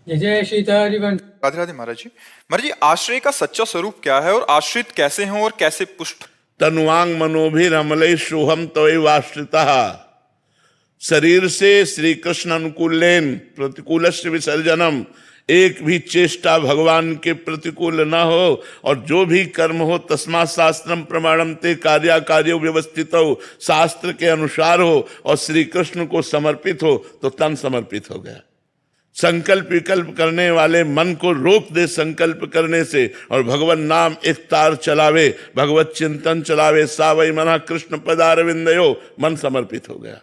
जय सीतारिवंश। राधे राधे महाराज जी। महाराज जी, आश्रय का सच्चा स्वरूप क्या है और आश्रित कैसे हों और कैसे पुष्ट? तनुवांग मनोभिरमले सोहम तवैवाश्रितः। शरीर से श्री कृष्ण अनुकूलेन प्रतिकूलस्य विसर्जनम, एक भी चेष्टा भगवान के प्रतिकूल न हो, और जो भी कर्म हो तस्मात् शास्त्रम प्रमाणम ते कार्य व्यवस्थित हो, शास्त्र के अनुसार हो और श्री कृष्ण को समर्पित हो तो तन समर्पित हो गया। संकल्प विकल्प करने वाले मन को रोक दे संकल्प करने से, और भगवान नाम एक तार चलावे, भगवत चिंतन चलावे, सावई मना कृष्ण पदारविंदयो, मन समर्पित हो गया।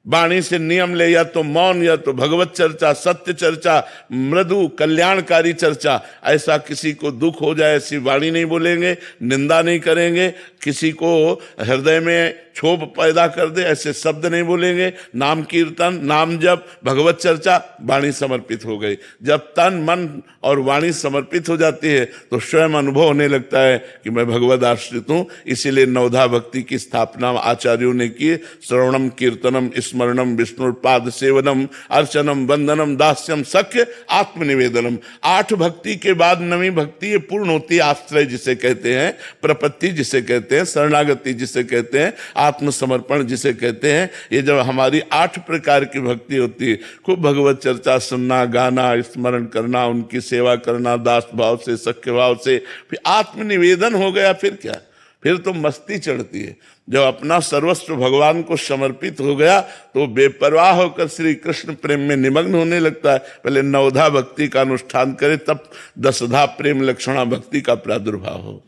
वाणी से नियम ले, या तो मौन या तो भगवत चर्चा, सत्य चर्चा, मृदु कल्याणकारी चर्चा। ऐसा किसी को दुख हो जाए ऐसी वाणी नहीं बोलेंगे, निंदा नहीं करेंगे, किसी को हृदय में क्षोभ पैदा कर दे ऐसे शब्द नहीं बोलेंगे। नाम कीर्तन, नाम जप, भगवत चर्चा, वाणी समर्पित हो गई। जब तन मन और वाणी समर्पित हो जाती है तो स्वयं अनुभव होने लगता है कि मैं भगवद आश्रित हूँ। इसीलिए नवधा भक्ति की स्थापना आचार्यों ने की। श्रवणम कीर्तनम स्मरणम विष्णुपाद सेवनम अर्चनम वंदनम दास्यम सख्य आत्मनिवेदनम। 8 भक्ति के बाद 9वीं भक्ति ये पूर्ण होती है। आश्रय जिसे कहते हैं, प्रपत्ति जिसे कहते हैं, शरणागति जिसे कहते हैं, आत्मसमर्पण जिसे कहते हैं। ये जब हमारी 8 प्रकार की भक्ति होती है, खूब भगवत चर्चा सुनना, गाना, स्मरण करना, उनकी सेवा करना दास भाव से, सख्य भाव से, फिर आत्मनिवेदन हो गया, फिर क्या, फिर तो मस्ती चढ़ती है। जब अपना सर्वस्व भगवान को समर्पित हो गया तो बेपरवाह होकर श्री कृष्ण प्रेम में निमग्न होने लगता है। पहले 9धा भक्ति का अनुष्ठान करे, तब 10धा प्रेम लक्षणा भक्ति का प्रादुर्भाव हो।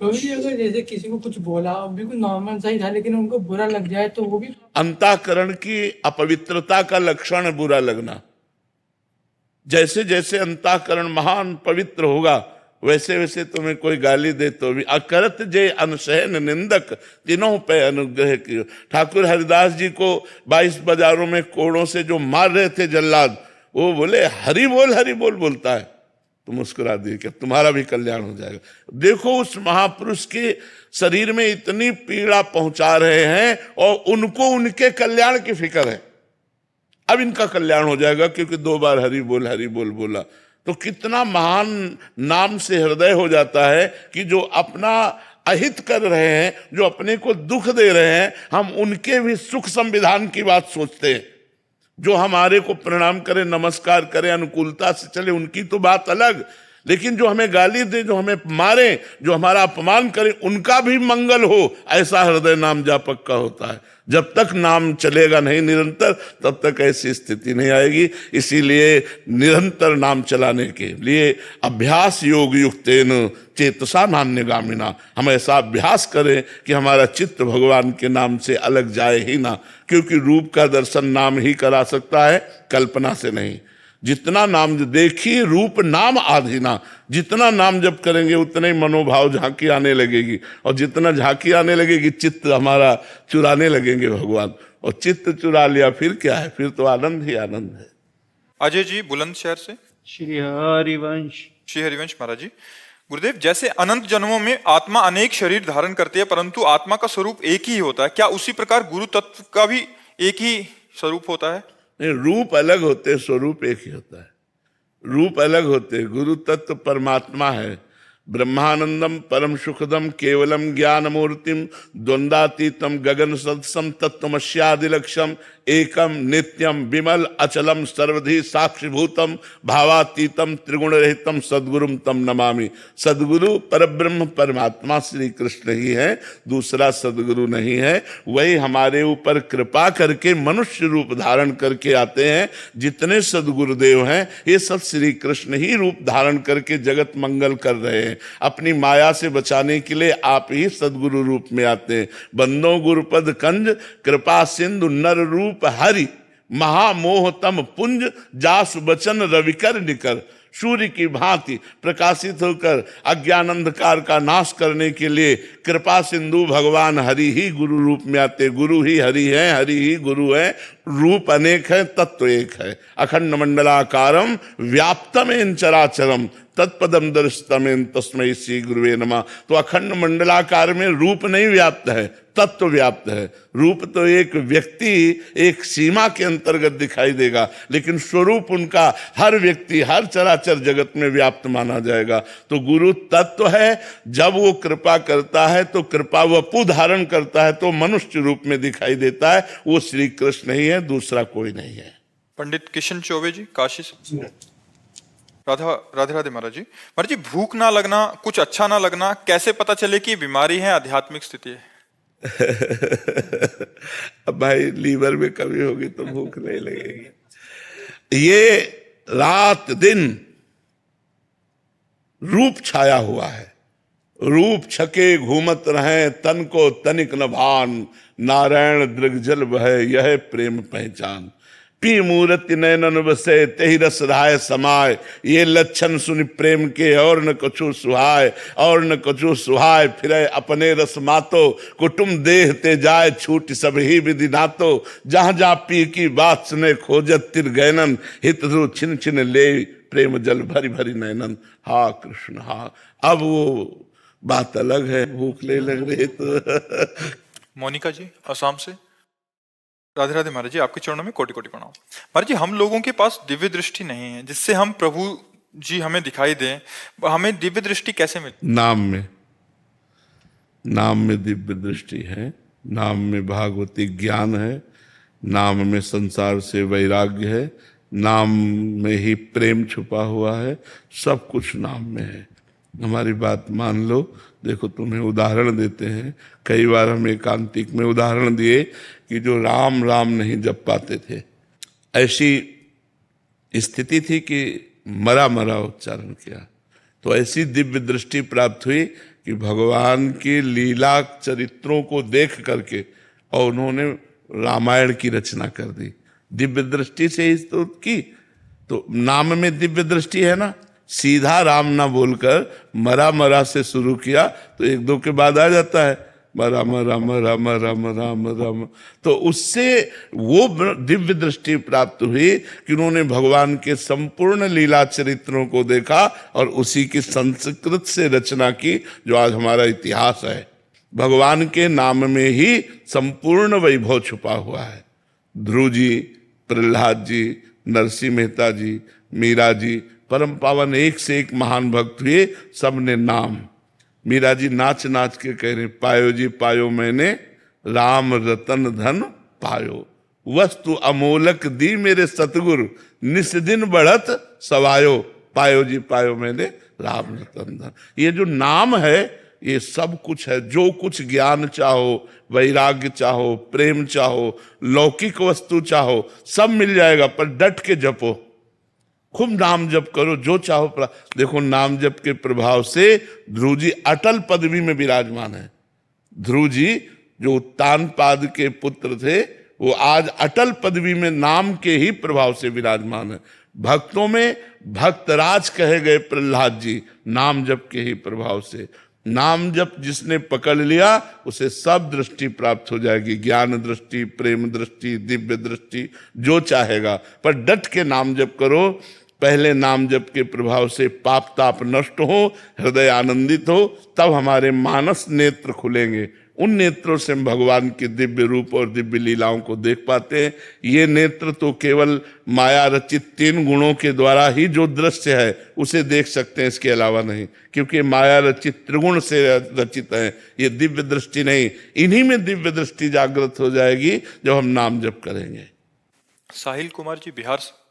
तो भी अगर जैसे किसी को कुछ बोला बिल्कुल नॉर्मल सही था, लेकिन उनको बुरा लग जाए तो वो भी अंतःकरण की अपवित्रता का लक्षण बुरा लगना। जैसे जैसे अंतःकरण महान पवित्र होगा वैसे वैसे तुम्हें कोई गाली दे तो भी अकरत जे अनसहन निंदक तीनों पे अनुग्रह कियो। ठाकुर हरिदास जी को 22 बाजारों में कोड़ों से जो मार रहे थे जल्लाद, वो बोले हरि बोल बोलता है, तो मुस्कुरा दिए कि तुम्हारा भी कल्याण हो जाएगा। देखो उस महापुरुष के शरीर में इतनी पीड़ा पहुंचा रहे हैं और उनको उनके कल्याण की फिक्र है। अब इनका कल्याण हो जाएगा क्योंकि 2 बार हरि बोल बोला। तो कितना महान नाम से हृदय हो जाता है कि जो अपना अहित कर रहे हैं, जो अपने को दुख दे रहे हैं, हम उनके भी सुख संविधान की बात सोचते हैं। जो हमारे को प्रणाम करे, नमस्कार करे, अनुकूलता से चले, उनकी तो बात अलग, लेकिन जो हमें गाली दे, जो हमें मारे, जो हमारा अपमान करे, उनका भी मंगल हो, ऐसा हृदय नाम जापक का होता है। जब तक नाम चलेगा नहीं निरंतर, तब तक ऐसी स्थिति नहीं आएगी। इसीलिए निरंतर नाम चलाने के लिए अभ्यास योग युक्तेन चेतसा नान्यगामिना, हम ऐसा अभ्यास करें कि हमारा चित्त भगवान के नाम से अलग जाए ही ना। क्योंकि रूप का दर्शन नाम ही करा सकता है, कल्पना से नहीं। जितना नाम देखिए, रूप नाम आधीना, जितना नाम जप करेंगे उतने ही मनोभाव झांकी आने लगेगी, और जितना झांकी आने लगेगी चित्त हमारा चुराने लगेंगे भगवान, और चित्त चुरा लिया फिर क्या है, फिर तो आनंद ही आनंद है। अजय जी बुलंदशहर से। श्री हरिवंश। श्री हरिवंश महाराज जी। गुरुदेव, जैसे अनंत जन्मों में आत्मा अनेक शरीर धारण करती है परंतु आत्मा का स्वरूप एक ही होता है, क्या उसी प्रकार गुरु तत्व का भी एक ही स्वरूप होता है? नहीं, रूप अलग होते, स्वरूप एक ही होता है। रूप अलग होते, गुरु तत्व परमात्मा है। ब्रह्मानंदम परम सुखदम केवलम ज्ञान मूर्तिम द्वंद्वातीतम गगन सदसम तत्वमस्यादिलक्ष्यम एकम नित्यम विमल अचलम सर्वधि साक्षिभूतम भावातीतम त्रिगुण रहितम सद्गुरुम तम नमामि। सद्गुरु परब्रह्म परमात्मा श्री कृष्ण ही है, दूसरा सद्गुरु नहीं है। वही हमारे ऊपर कृपा करके मनुष्य रूप धारण करके आते हैं। जितने सद्गुरुदेव हैं ये सब श्री कृष्ण ही रूप धारण करके जगत मंगल कर रहे हैं। अपनी माया से बचाने के लिए आप ही सद्गुरु रूप में आते हैं। बंदो गुरुपद कंज कृपा सिंधु नर रूप हरि महामोहतम पुंज जास बचन रविकर निकर। सूर्य की भांति प्रकाशित होकर अज्ञान अंधकार का नाश करने के लिए कृपा सिंधु भगवान हरि ही गुरु रूप में आते। गुरु ही हरि है, हरि ही गुरु है। रूप अनेक है, तत्व एक है। अखंड मंडलाकारम व्याप्तमेन चराचरम तत्पदम दर्शतमेन तस्मै श्री गुरुवे नमः। तो अखंड मंडलाकार में रूप नहीं व्याप्त है, तत्व व्याप्त है। रूप तो एक व्यक्ति एक सीमा के अंतर्गत दिखाई देगा, लेकिन स्वरूप उनका हर व्यक्ति हर चराचर जगत में व्याप्त माना जाएगा। तो गुरु तत्व है। जब वो कृपा करता है तो कृपा वपु धारण करता है, तो मनुष्य रूप में दिखाई देता है। वो श्री कृष्ण ही है, दूसरा कोई नहीं है। पंडित किशन चौबे जी, काशी से। राधा राधे राधे महाराज जी। महाराज जी, भूख ना लगना, कुछ अच्छा ना लगना, कैसे पता चले कि बीमारी है, आध्यात्मिक स्थिति है? अब भाई लीवर में कमी होगी तो भूख नहीं लगेगी। ये रात दिन रूप छाया हुआ है। रूप छके घूमत रहे, तन को तनिक न भान, नारायण दृगजल बह यह प्रेम पहचान। पी मूर्ति नयनन बसे तेहि रस राय समाय, ये लक्षण सुनि प्रेम के और न कछु सुहाय, और न कछु सुहाय फिरे अपने रस मातो, कुटुम देह ते जाय छूट सब ही विधि नातो। जहाँ जा पी की बात सुने खोजत तिर गैनन, हित रू छिन छिन ले प्रेम जल भरी भरी नैनन। हा कृष्ण हा। अब वो बात अलग है, भूख ले लग रही तो। मोनिका जी, असम से। राधे राधे महाराज जी, आपके चरणों में कोटि कोटि प्रणाम। महाराज जी, हम लोगों के पास दिव्य दृष्टि नहीं है जिससे हम प्रभु जी हमें दिखाई दें। हमें दिव्य दृष्टि कैसे मिले? नाम में दिव्य दृष्टि है, नाम में भागवती ज्ञान है, नाम में संसार से वैराग्य है, नाम में ही प्रेम छुपा हुआ है। सब कुछ नाम में है। हमारी बात मान लो। देखो, तुम्हें उदाहरण देते हैं। कई बार हम एकांतिक में उदाहरण दिए कि जो राम राम नहीं जप पाते थे, ऐसी स्थिति थी कि मरा मरा उच्चारण किया, तो ऐसी दिव्य दृष्टि प्राप्त हुई कि भगवान की लीला चरित्रों को देख करके और उन्होंने रामायण की रचना कर दी। दिव्य दृष्टि से ही तो की। तो नाम में दिव्य दृष्टि है ना। सीधा राम ना बोलकर मरा मरा से शुरू किया तो एक दो के बाद आ जाता है राम राम राम राम राम राम। तो उससे वो दिव्य दृष्टि प्राप्त हुई कि उन्होंने भगवान के संपूर्ण लीला चरित्रों को देखा और उसी की संस्कृत से रचना की, जो आज हमारा इतिहास है। भगवान के नाम में ही संपूर्ण वैभव छुपा हुआ है। ध्रुव जी, प्रहलाद जी, नरसिंह मेहता जी, मीरा जी, परम पावन एक से एक महान भक्त हुए, सबने नाम। मीरा जी नाच नाच के कह रहे, पायो जी पायो मैंने राम रतन धन पायो, वस्तु अमोलक दी मेरे सतगुरु, निस दिन बढ़त सवायो, पायो जी पायो मैंने राम रतन धन। ये जो नाम है ये सब कुछ है। जो कुछ ज्ञान चाहो, वैराग्य चाहो, प्रेम चाहो, लौकिक वस्तु चाहो, सब मिल जाएगा, पर डट के जपो, खूब नाम जप करो, जो चाहो। देखो, नाम जप के प्रभाव से ध्रुव जी अटल पदवी में विराजमान है। ध्रुव जी जो उत्तानपाद के पुत्र थे, वो आज अटल पदवी में नाम के ही प्रभाव से विराजमान है। भक्तों में भक्तराज कहे गए प्रहलाद जी, नाम जप के ही प्रभाव से। नाम जप जिसने पकड़ लिया उसे सब दृष्टि प्राप्त हो जाएगी, ज्ञान दृष्टि, प्रेम दृष्टि, दिव्य दृष्टि, जो चाहेगा। पर डट के नाम जप करो। पहले नाम जप के प्रभाव से पाप ताप नष्ट हो, हृदय आनंदित हो, तब हमारे मानस नेत्र खुलेंगे। उन नेत्रों से हम भगवान के दिव्य रूप और दिव्य लीलाओं को देख पाते हैं। ये नेत्र तो केवल माया रचित 3 गुणों के द्वारा ही जो दृश्य है उसे देख सकते हैं, इसके अलावा नहीं, क्योंकि माया रचित त्रिगुण से रचित है। ये दिव्य दृष्टि नहीं। इन्हीं में दिव्य दृष्टि जागृत हो जाएगी जब हम नाम जप करेंगे। साहिल कुमार जी, बिहार से।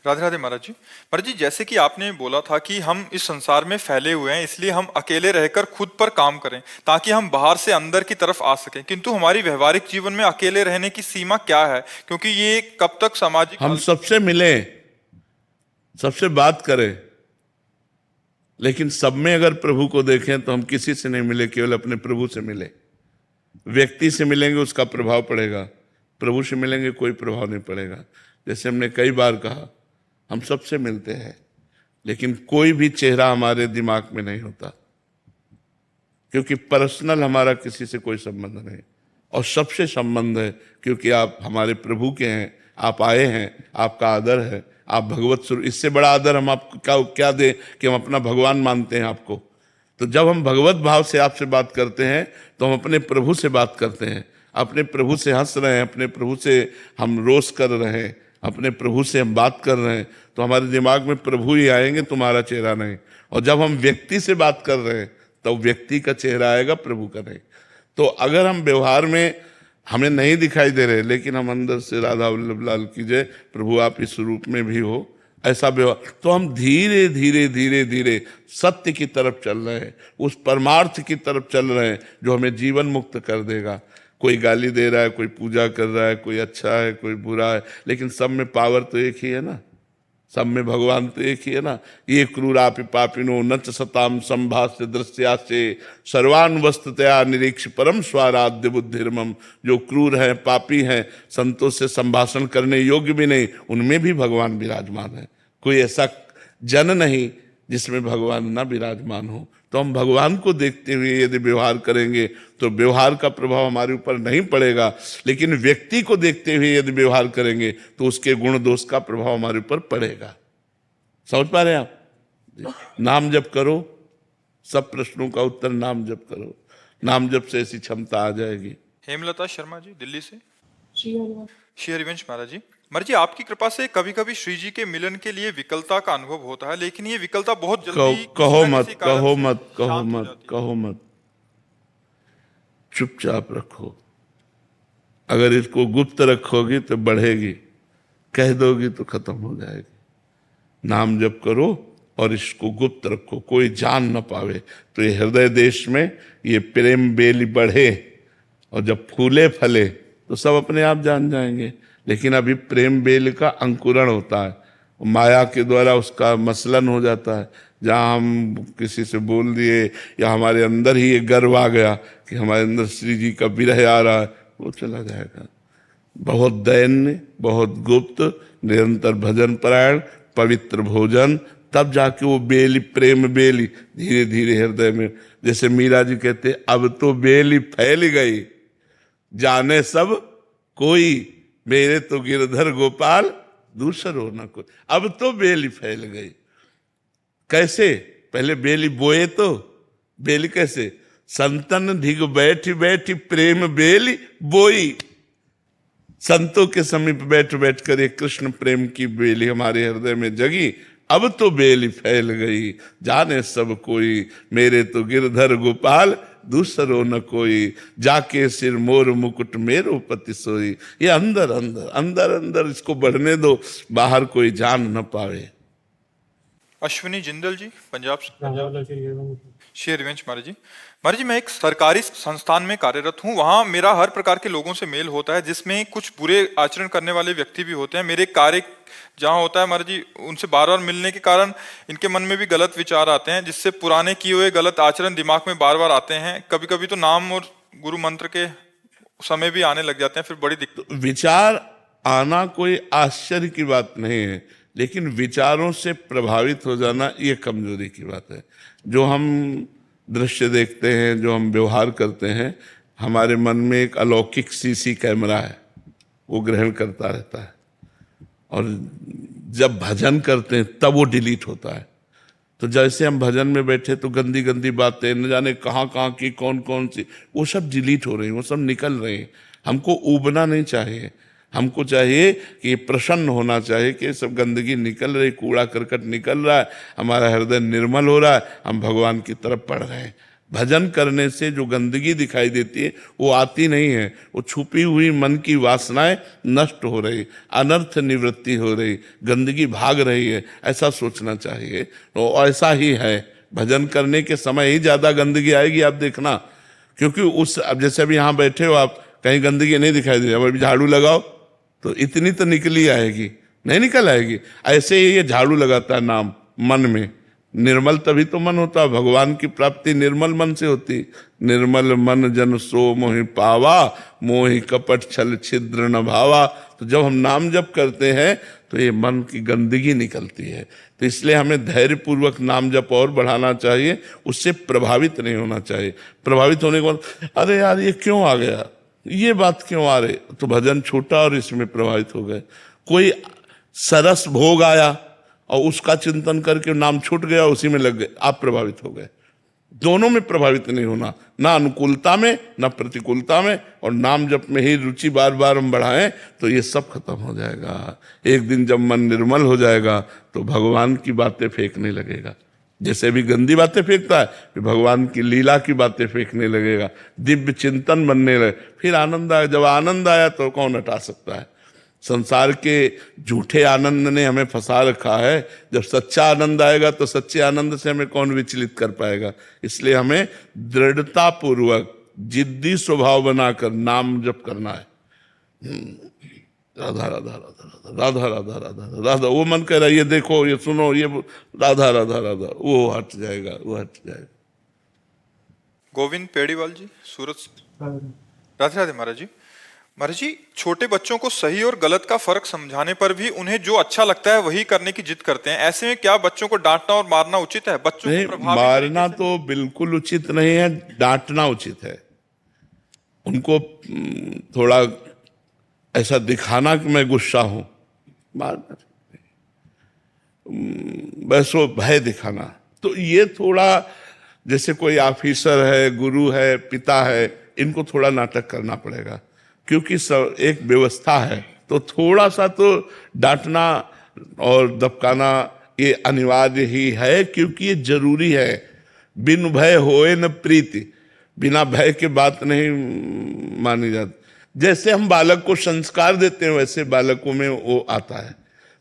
राधे राधे महाराज जी। महाराज जी, जैसे कि आपने बोला था कि हम इस संसार में फैले हुए हैं, इसलिए हम अकेले रहकर खुद पर काम करें ताकि हम बाहर से अंदर की तरफ आ सकें, किंतु हमारी व्यवहारिक जीवन में अकेले रहने की सीमा क्या है? क्योंकि ये कब तक सामाजिक, हम सबसे मिलें, सबसे बात करें, लेकिन सब में अगर प्रभु को देखें तो हम किसी से नहीं मिले, केवल अपने प्रभु से मिले। व्यक्ति से मिलेंगे उसका प्रभाव पड़ेगा, प्रभु से मिलेंगे कोई प्रभाव नहीं पड़ेगा। जैसे हमने कई बार कहा, हम सबसे मिलते हैं लेकिन कोई भी चेहरा हमारे दिमाग में नहीं होता, क्योंकि पर्सनल हमारा किसी से कोई संबंध नहीं। और सबसे संबंध है, क्योंकि आप हमारे प्रभु के हैं, आप आए हैं, आपका आदर है, आप भगवत स्वरूप। इससे बड़ा आदर हम आपको क्या दें कि हम अपना भगवान मानते हैं आपको। तो जब हम भगवत भाव से आपसे बात करते हैं तो हम अपने प्रभु से बात करते हैं, अपने प्रभु से हंस रहे हैं, अपने प्रभु से हम रोष कर रहे हैं, अपने प्रभु से हम बात कर रहे हैं, तो हमारे दिमाग में प्रभु ही आएंगे, तुम्हारा चेहरा नहीं। और जब हम व्यक्ति से बात कर रहे हैं तो व्यक्ति का चेहरा आएगा, प्रभु का नहीं। तो अगर हम व्यवहार में हमें नहीं दिखाई दे रहे लेकिन हम अंदर से राधा वल्लभ लाल की जय, प्रभु आप इस रूप में भी हो, ऐसा व्यवहार, तो हम धीरे धीरे धीरे धीरे सत्य की तरफ चल रहे हैं, उस परमार्थ की तरफ चल रहे हैं जो हमें जीवन मुक्त कर देगा। कोई गाली दे रहा है, कोई पूजा कर रहा है, कोई अच्छा है, कोई बुरा है, लेकिन सब में पावर तो एक ही है ना, सब में भगवान तो एक ही है ना। ये क्रूरापि पापिनो न च सताम संभाष्य दृश्यासे सर्वान वस्तुतया निरीक्ष परम स्वाराध्य बुद्धिर्मम। जो क्रूर हैं, पापी हैं, संतों से संभाषण करने योग्य भी नहीं, उनमें भी भगवान विराजमान है। कोई ऐसा जन नहीं जिसमें भगवान ना विराजमान हो। तो हम भगवान को देखते हुए यदि व्यवहार करेंगे तो व्यवहार का प्रभाव हमारे ऊपर नहीं पड़ेगा, लेकिन व्यक्ति को देखते हुए यदि व्यवहार करेंगे तो उसके गुण दोष का प्रभाव हमारे ऊपर पड़ेगा। समझ पा रहे हैं आप? नाम जप करो, सब प्रश्नों का उत्तर नाम जप करो, नाम जप से ऐसी क्षमता आ जाएगी। हेमलता शर्मा जी दिल्ली से। श्री श्री हरिवंश महाराज जी, महाराज जी आपकी कृपा से कभी कभी श्री जी के मिलन के लिए विकलता का अनुभव होता है, लेकिन ये विकलता बहुत जल्दी कहो किसी न मत, किसी कारण कहो से मत, कहो शांत हो मत, जाती है। कहो मत, चुपचाप रखो। अगर इसको गुप्त रखोगी तो बढ़ेगी, कह दोगी तो खत्म हो जाएगी। नाम जप करो और इसको गुप्त रखो, कोई जान न पावे, तो ये हृदय देश में ये प्रेम बेली बढ़े, और जब फूले फले तो सब अपने आप जान जाएंगे। लेकिन अभी प्रेम बेल का अंकुरण होता है, माया के द्वारा उसका मसलन हो जाता है। जहाँ हम किसी से बोल दिए या हमारे अंदर ही ये गर्व आ गया कि हमारे अंदर श्री जी का विरह आ रहा है, वो चला जाएगा। बहुत दैन्य, बहुत गुप्त, निरंतर भजन परायण, पवित्र भोजन, तब जाके वो बेली, प्रेम बेली धीरे धीरे हृदय में, जैसे मीरा जी कहते अब तो बेली फैल गई, जाने सब कोई, मेरे तो गिरधर गोपाल दूसरो न कोई। अब तो बेली फैल गई। कैसे? पहले बेली बोए तो बेली कैसे? संतन धिग बैठी बैठी प्रेम बेली बोई। संतों के समीप बैठ बैठ कर एक कृष्ण प्रेम की बेली हमारे हृदय में जगी। अब तो बेली फैल गई, जाने सब कोई, मेरे तो गिरधर गोपाल दूसरो न कोई, जाके सिर मोर मुकुट मेरो पति सोई। ये अंदर अंदर अंदर अंदर इसको बढ़ने दो, बाहर कोई जान न पावे। अश्विनी जिंदल जी पंजाब से। श्री हरिवंश महाराज जी, महाराज जी मैं एक सरकारी संस्थान में कार्यरत हूँ। वहाँ मेरा हर प्रकार के लोगों से मेल होता है, जिसमें कुछ बुरे आचरण करने वाले व्यक्ति भी होते हैं। मेरे कार्य जहाँ होता है महाराज जी, उनसे बार बार मिलने के कारण इनके मन में भी गलत विचार आते हैं, जिससे पुराने किए हुए गलत आचरण दिमाग में बार बार आते हैं। कभी कभी तो नाम और गुरु मंत्र के समय भी आने लग जाते हैं, फिर बड़ी दिक्कत। विचार आना कोई आश्चर्य की बात नहीं है, लेकिन विचारों से प्रभावित हो जाना ये कमजोरी की बात है। जो हम दृश्य देखते हैं, जो हम व्यवहार करते हैं, हमारे मन में एक अलौकिक सीसी कैमरा है, वो ग्रहण करता रहता है, और जब भजन करते हैं तब वो डिलीट होता है। तो जैसे हम भजन में बैठे तो गंदी गंदी बातें न जाने कहाँ कहाँ की कौन कौन सी, वो सब डिलीट हो रही हैं, वो सब निकल रही हैं। हमको ऊबना नहीं चाहिए, हमको चाहिए कि प्रसन्न होना चाहिए कि सब गंदगी निकल रही, कूड़ा करकट निकल रहा है, हमारा हृदय निर्मल हो रहा है, हम भगवान की तरफ बढ़ रहे हैं। भजन करने से जो गंदगी दिखाई देती है वो आती नहीं है, वो छुपी हुई मन की वासनाएं नष्ट हो रही, अनर्थ निवृत्ति हो रही, गंदगी भाग रही है, ऐसा सोचना चाहिए। तो ऐसा ही है, भजन करने के समय ही ज्यादा गंदगी आएगी, आप देखना। क्योंकि उस, अब जैसे अभी यहाँ बैठे हो आप, कहीं गंदगी नहीं दिखाई दे रही, अब अभी झाड़ू लगाओ तो इतनी तो निकली आएगी, नहीं निकल आएगी। ऐसे ही ये झाड़ू लगाता है नाम मन में, निर्मल तभी तो मन होता है। भगवान की प्राप्ति निर्मल मन से होती। निर्मल मन जन सो मोहि पावा, मोहि कपट छल छिद्र न भावा। तो जब हम नाम जप करते हैं तो ये मन की गंदगी निकलती है। तो इसलिए हमें धैर्य पूर्वक नाम जप और बढ़ाना चाहिए, उससे प्रभावित नहीं होना चाहिए। प्रभावित होने के बाद अरे यार ये क्यों आ गया, ये बात क्यों आ रही, तो भजन छूटा और इसमें प्रभावित हो गए। कोई सरस भोग आया और उसका चिंतन करके नाम छूट गया, उसी में लग गए, आप प्रभावित हो गए। दोनों में प्रभावित नहीं होना, ना अनुकूलता में ना प्रतिकूलता में, और नाम जप में ही रुचि बार बार हम बढ़ाएं तो ये सब खत्म हो जाएगा। एक दिन जब मन निर्मल हो जाएगा तो भगवान की बातें फेंकने लगेगा, जैसे भी गंदी बातें फेंकता है फिर भगवान की लीला की बातें फेंकने लगेगा, दिव्य चिंतन बनने लगे, फिर आनंद आया। जब आनंद आया तो कौन हटा सकता है? संसार के झूठे आनंद ने हमें फंसा रखा है, जब सच्चा आनंद आएगा तो सच्चे आनंद से हमें कौन विचलित कर पाएगा? इसलिए हमें दृढ़ता पूर्वक जिद्दी स्वभाव बनाकर नाम जप करना है। राधा राधा राधा राधा राधा राधा राधा राधा, वो मन कह रहा है ये देखो ये सुनो ये राधा राधा राधा, वो हट जाएगा, वो हट जाएगा। गोविंद पेड़ीवाल जी, सूरत से। राधे राधे महाराज जी। महाराज जी, छोटे बच्चों को सही और गलत का फर्क समझाने पर भी उन्हें जो अच्छा लगता है वही करने की जिद करते हैं। ऐसे में क्या बच्चों को डांटना और मारना उचित है? बच्चों नहीं, को प्रभावित मारना तो बिल्कुल उचित नहीं है, डांटना उचित है। उनको थोड़ा ऐसा दिखाना कि मैं गुस्सा हूं, मारना बस वो भय दिखाना, तो ये थोड़ा जैसे कोई ऑफिसर है, गुरु है, पिता है, इनको थोड़ा नाटक करना पड़ेगा, क्योंकि सब एक व्यवस्था है। तो थोड़ा सा तो डांटना और दबकाना ये अनिवार्य ही है, क्योंकि ये जरूरी है। बिन भय होए न प्रीति, बिना भय के बात नहीं मानी जाती। जैसे हम बालक को संस्कार देते हैं वैसे बालकों में वो आता है।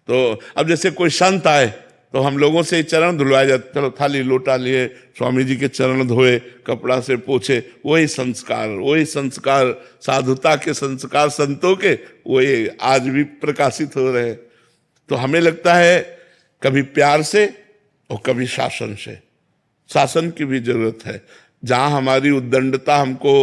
तो अब जैसे कोई संत आए तो हम लोगों से चरण धुलवाए जाते, चलो थाली लोटा लिए, स्वामी जी के चरण धोए, कपड़ा से पोछे, वही संस्कार साधुता के संस्कार संतों के वही आज भी प्रकाशित हो रहे हैं। तो हमें लगता है कभी प्यार से और कभी शासन से, शासन की भी जरूरत है। जहां हमारी उद्दंडता हमको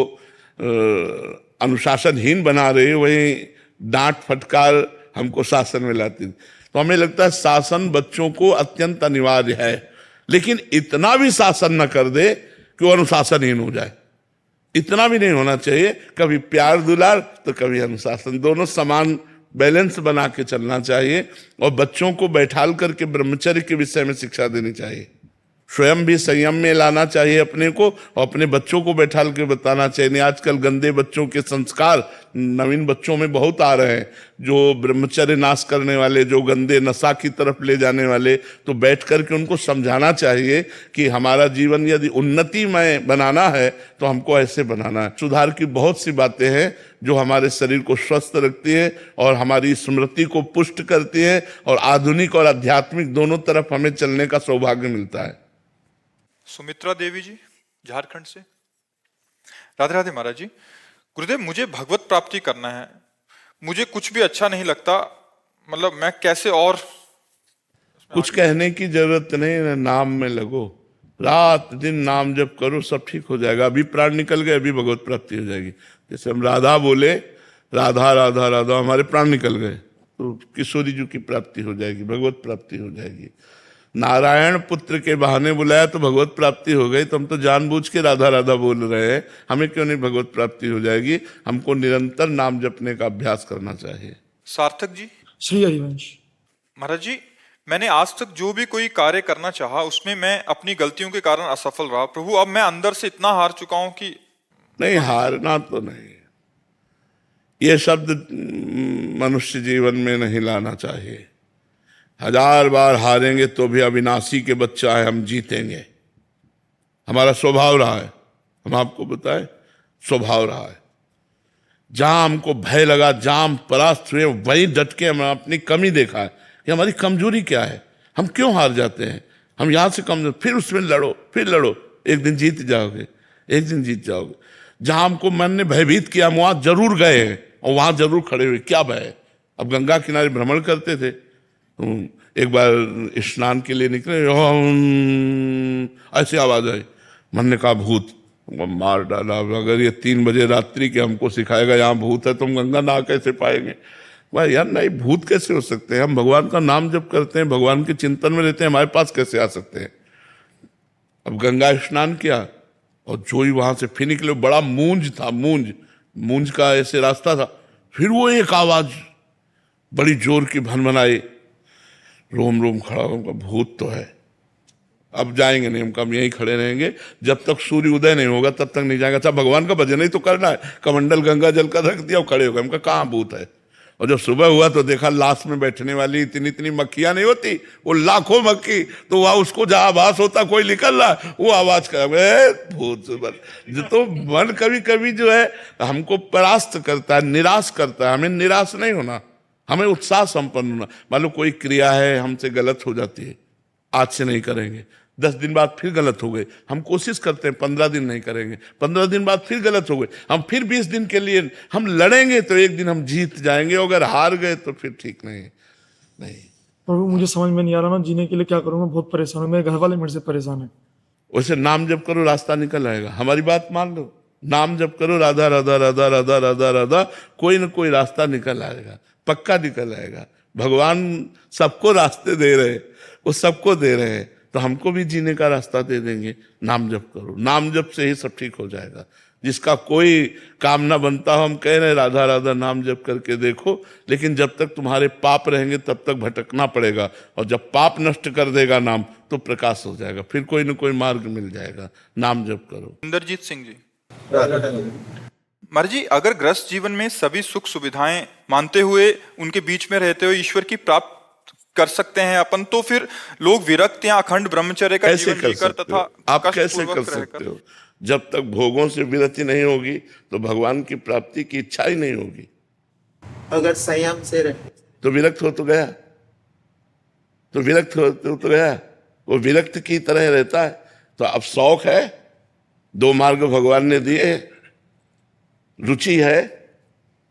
अनुशासनहीन बना रही है, वही डांट फटकार हमको शासन में लाती। तो हमें लगता है शासन बच्चों को अत्यंत अनिवार्य है, लेकिन इतना भी शासन न कर दे कि वो अनुशासनहीन हो जाए। इतना भी नहीं होना चाहिए, कभी प्यार दुलार तो कभी अनुशासन, दोनों समान बैलेंस बना के चलना चाहिए। और बच्चों को बैठाल करके ब्रह्मचर्य के विषय में शिक्षा देनी चाहिए, स्वयं भी संयम में लाना चाहिए अपने को, और अपने बच्चों को बैठाल के बताना चाहिए। नहीं, आजकल गंदे बच्चों के संस्कार नवीन बच्चों में बहुत आ रहे हैं, जो ब्रह्मचर्य नाश करने वाले, जो गंदे नशा की तरफ ले जाने वाले। तो बैठ करके उनको समझाना चाहिए कि हमारा जीवन यदि उन्नतिमय बनाना है तो हमको ऐसे बनाना है। सुधार की बहुत सी बातें हैं जो हमारे शरीर को स्वस्थ रखती है और हमारी स्मृति को पुष्ट करती है, और आधुनिक और आध्यात्मिक दोनों तरफ हमें चलने का सौभाग्य मिलता है। सुमित्रा देवी जी, झारखंड से। राधे राधे महाराज जी। गुरुदेव, मुझे भगवत प्राप्ति करना है, मुझे कुछ भी अच्छा नहीं लगता, मतलब मैं कैसे? और कुछ कहने की जरूरत नहीं, नाम में लगो, रात दिन नाम जप करो, सब ठीक हो जाएगा। अभी प्राण निकल गए, अभी भगवत प्राप्ति हो जाएगी। जैसे हम राधा बोले, राधा राधा राधा, हमारे प्राण निकल गए तो किशोरी जी की प्राप्ति हो जाएगी, भगवत प्राप्ति हो जाएगी। नारायण पुत्र के बहाने बुलाया तो भगवत प्राप्ति हो गई। तो हम तो जानबूझ के राधा राधा बोल रहे हैं, हमें क्यों नहीं भगवत प्राप्ति हो जाएगी? हमको निरंतर नाम जपने का अभ्यास करना चाहिए। सार्थक जी, श्री हरिवंश। महाराज जी, मैंने आज तक जो भी कोई कार्य करना चाहा उसमें मैं अपनी गलतियों के कारण असफल रहा। प्रभु, अब मैं अंदर से इतना हार चुका हूं कि नहीं, हारना तो नहीं, ये शब्द मनुष्य जीवन में नहीं लाना चाहिए। 1000 बार हारेंगे तो भी अविनाशी के बच्चा है, हम जीतेंगे, हमारा स्वभाव रहा है। हम आपको बताएं, स्वभाव रहा है। जहां हमको भय लगा, जहां हम परास्त हुए, वहीं डट के हमने अपनी कमी देखा है कि हमारी कमजोरी क्या है, हम क्यों हार जाते हैं। हम यहां से कमजोर, फिर उसमें लड़ो, फिर लड़ो, एक दिन जीत जाओगे, एक दिन जीत जाओगे। जहां हमको मन ने भयभीत किया, हम वहां जरूर गए हैं और वहां जरूर खड़े हुए, क्या भय। अब गंगा किनारे भ्रमण करते थे, एक बार स्नान के लिए निकले, ऐसी आवाज आई, मन ने कहा भूत, मार डाला। अगर ये 3 बजे रात्रि के हमको सिखाएगा यहाँ भूत है तो हम गंगा नहा कैसे पाएंगे? भाई यार नहीं, भूत कैसे हो सकते हैं? हम भगवान का नाम जब करते हैं, भगवान के चिंतन में रहते हैं, हमारे पास कैसे आ सकते हैं? अब गंगा स्नान किया और जो ही वहां से फिर निकले, बड़ा मूंज था, मूंज का ऐसे रास्ता था। फिर वो एक आवाज बड़ी जोर की भनभनाई, रोम रोम खड़ा होगा, भूत तो है। अब जाएंगे नहीं, हम यहीं खड़े रहेंगे, जब तक सूर्य उदय नहीं होगा तब तक नहीं जाएगा। अच्छा भगवान का भजन ही तो करना है, कमंडल गंगा जल का रख दिया और खड़े हो गए। हमका कहाँ भूत है। और जब सुबह हुआ तो देखा लाश में बैठने वाली इतनी इतनी मक्खियां नहीं होती, वो लाखों मक्खी, तो वह उसको जहां आवाज होता कोई निकल रहा, वो आवाज कर भूत जो। तो मन कभी कभी जो है हमको परास्त करता है, निराश करता है। हमें निराश नहीं होना, हमें उत्साह संपन्न होना। मान लो कोई क्रिया है हमसे गलत हो जाती है, आज से नहीं करेंगे, 10 दिन बाद फिर गलत हो गए, हम कोशिश करते हैं 15 दिन नहीं करेंगे, 15 दिन बाद फिर गलत हो गए, हम फिर 20 दिन के लिए हम लड़ेंगे तो एक दिन हम जीत जाएंगे, अगर हार गए तो फिर ठीक नहीं। प्रभु मुझे समझ में नहीं आ रहा, मैं जीने के लिए क्या करूं, मैं बहुत परेशान हूं, मेरे घर वाले मेरे से परेशान है। वैसे नाम जप करो, रास्ता निकल आएगा। हमारी बात मान लो, नाम जप करो, राधा राधा राधा राधा राधा राधा, कोई ना कोई रास्ता निकल आएगा, पक्का निकल आएगा। भगवान सबको रास्ते दे रहे, वो सबको दे रहे हैं, तो हमको भी जीने का रास्ता दे देंगे। नाम जप करो, नाम जप से ही सब ठीक हो जाएगा। जिसका कोई काम ना बनता हो, हम कह रहे हैं राधा राधा नाम जप करके देखो, लेकिन जब तक तुम्हारे पाप रहेंगे तब तक भटकना पड़ेगा, और जब पाप नष्ट कर देगा नाम तो प्रकाश हो जाएगा, फिर कोई ना कोई मार्ग मिल जाएगा। नाम जप करो। इंद्रजीत सिंह जी। महाराज जी, अगर गृहस्थ जीवन में सभी सुख सुविधाएं मानते हुए उनके बीच में रहते हुए ईश्वर की प्राप्त कर सकते हैं अपन, तो फिर लोग विरक्त या अखंड ब्रह्मचर्य का जीवन जीकर तथा आप कैसे कर सकते हो? जब तक भोगों से विरति नहीं होगी तो भगवान की प्राप्ति की इच्छा ही नहीं होगी। अगर संयम से रहे तो विरक्त हो तो गया, तो विरक्त हो तो गया, वो विरक्त की तरह रहता है। तो अब शौक है, 2 मार्ग भगवान ने दिए, रुचि है,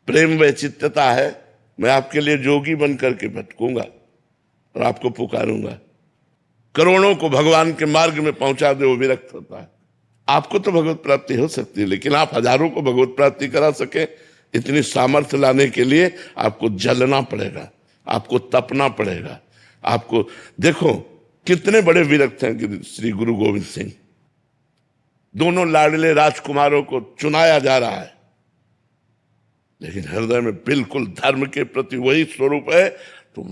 प्रेम वैचित्यता है। मैं आपके लिए जोगी बन करके भटकूंगा और आपको पुकारूंगा, करोड़ों को भगवान के मार्ग में पहुंचा दे, वो विरक्त होता है। आपको तो भगवत प्राप्ति हो सकती है, लेकिन आप हजारों को भगवत प्राप्ति करा सके, इतनी सामर्थ्य लाने के लिए आपको जलना पड़ेगा, आपको तपना पड़ेगा। आपको देखो कितने बड़े विरक्त हैं कि श्री गुरु गोविंद सिंह, दोनों लाडले राजकुमारों को चुनाया जा रहा है, लेकिन हृदय में बिल्कुल धर्म के प्रति वही स्वरूप है। तो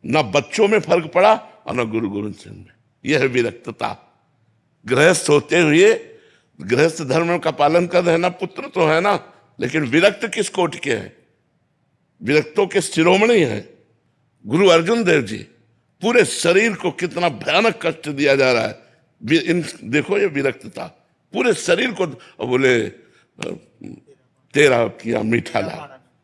न बच्चों में फर्क पड़ा और न गुरु गोविंद सिंह में। यह है विरक्तता। गृहस्थ होते हुए गृहस्थ धर्म का पालन कर रहे ना, पुत्र तो है ना, लेकिन विरक्त किस कोटि के हैं? विरक्तों के शिरोमणि हैं गुरु अर्जुन देव जी। पूरे शरीर को कितना भयानक कष्ट दिया जा रहा है, देखो ये विरक्तता, पूरे शरीर को। बोले तेरा किया मीठा लाल,